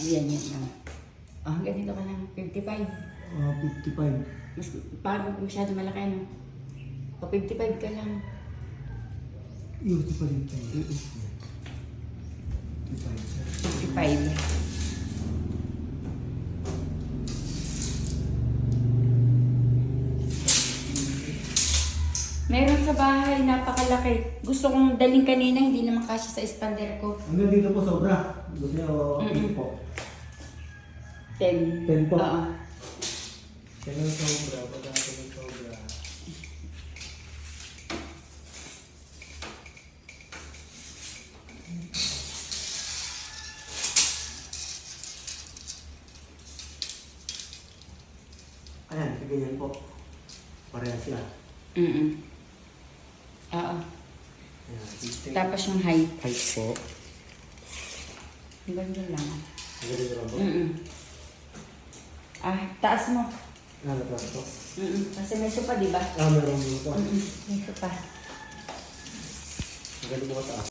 Ayan, yan lang. Oh, ganito ka lang. 55. 55. Mas parang masyado malaki, no? O, 55 ka lang. Yung 55 tayo. 55. 55. Meron sa bahay, napakalaki. Gusto kong daling kanina, hindi naman kasya sa expander ko. Hanggang dito po sobra. Gusto niyo po. 10. 10 po. Oo. Yan ang sobra. Pagka ng sobra. Ayan, ganyan po. Parehas sila. Oo. Ayan, Tapos yung height. height po. Ganda lang. Ang ganito lang po. Taas mo. Nalabas po. Kasi may sopa, di ba? Meron po po. May sopa. Ang ganito po taas.